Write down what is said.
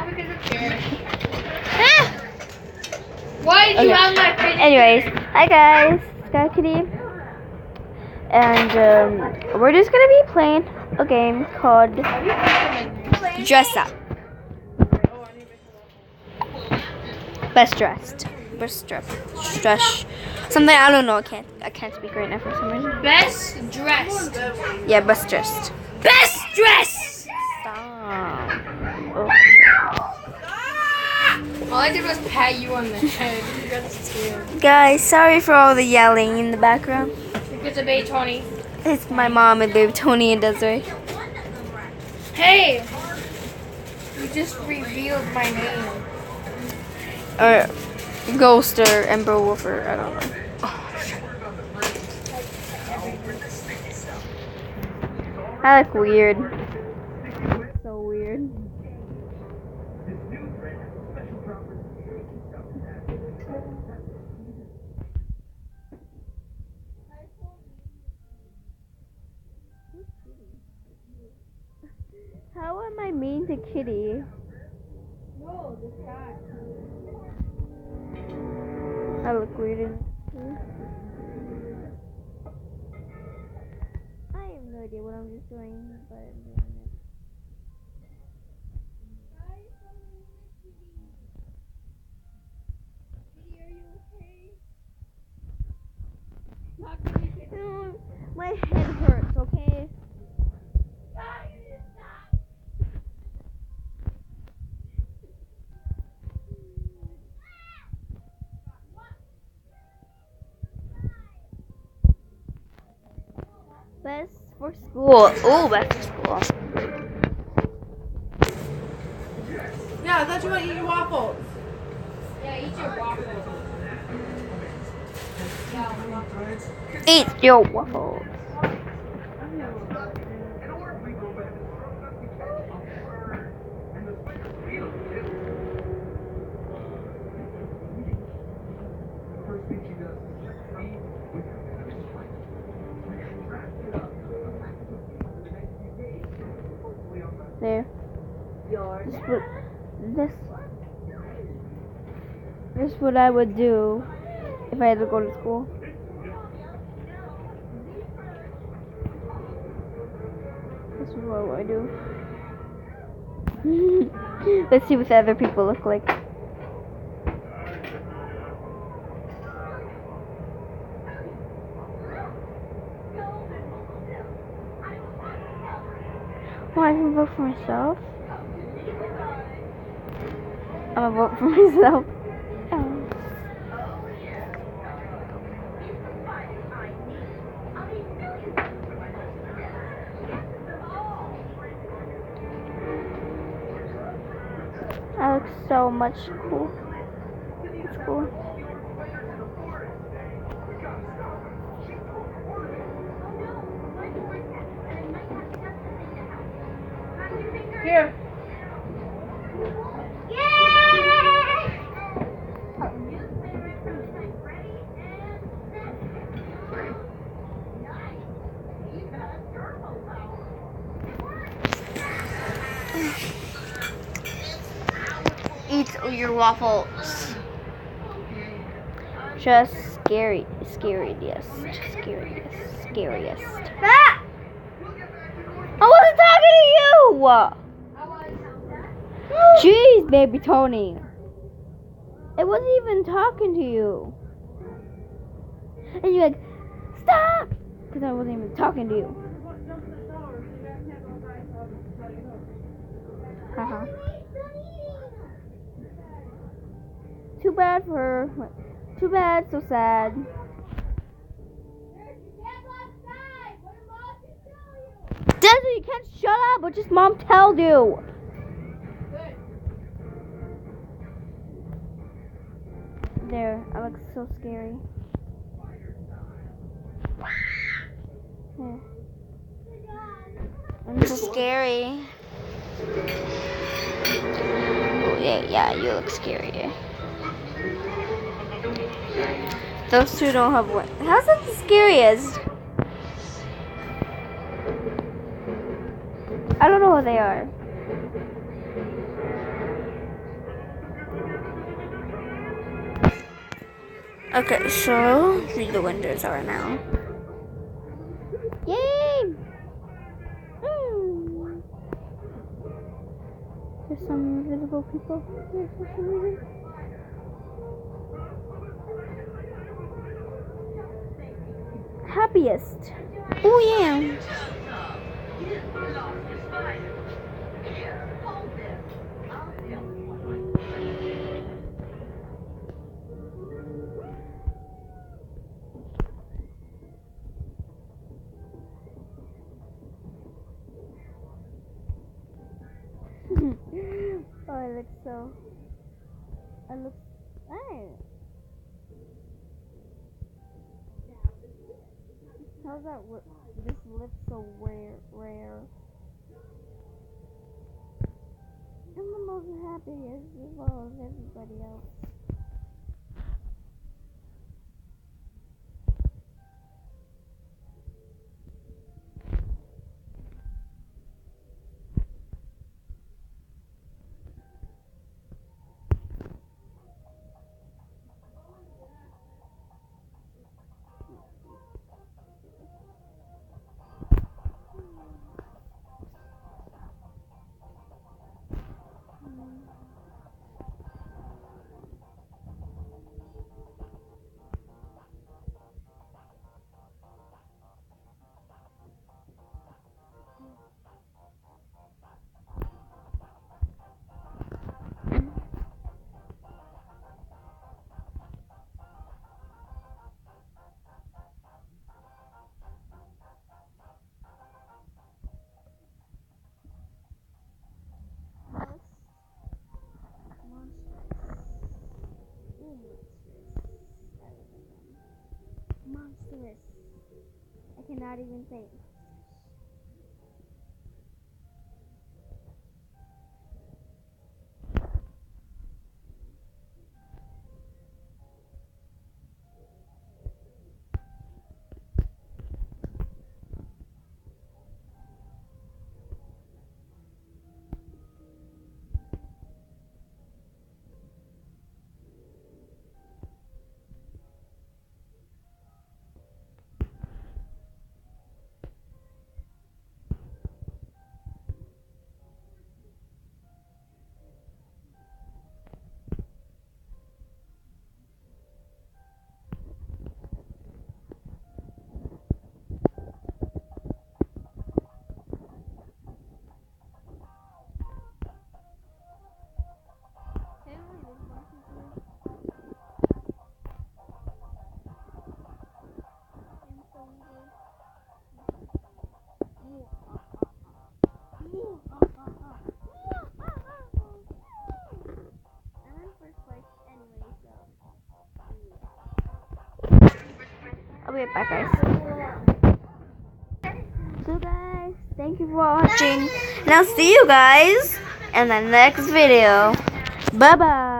No, because of Jared. Why did you have my face? Anyways, hi guys, Sky Kitty, and we're just gonna be playing a game called Dress Up. Best dressed, something I don't know. I can't speak right now for some reason. Best dressed. Yeah, best dressed. Best dressed. Stop. Oh. All I did was pat you on the head. You got scared. Guys, sorry for all the yelling in the background. Because of Bay Tony. It's my mom and Babe Tony and Desiree. Hey! You just revealed my name. Or Ghost or Ember Wolfer, I don't know. I look weird. So weird. How am I mean to Kitty? No, this guy. I look weird in I have no idea what I'm just doing, but I'm doing it. My head hurts, okay? Best for school. Ooh, best for school. Yeah, I thought you want to eat your waffles. Yeah, eat your waffles. Eat your waffles. There. This is what I would do if I had to go to school. This is what I do. Let's see what the other people look like. Oh, I can vote for myself. I'm gonna vote for myself. I look so much cool. It's cool. Here. Eat your waffles. Just scariest. Ah! I wasn't talking to you! Jeez, baby Tony. It wasn't even talking to you. And you're like, stop! Because I wasn't even talking to you. Haha. Too bad for her. Too bad, so sad. Desiree, you can't shut up. What just mom told you? There, I look so scary. There. I'm so scary. Oh, yeah, you look scary. Those two don't have one. How's that the scariest? I don't know what they are. Okay, so read the windows are now. Yay! There's some invisible people here for some reason. Happiest. Oh yeah. Oh, I look so. I look. Hey. How's that work? This lip so rare. I'm the most happiest as well as everybody else. Monstrous. I cannot even say it. I'll be right back, guys. So guys, thank you for watching. And I'll see you guys in the next video. Bye bye.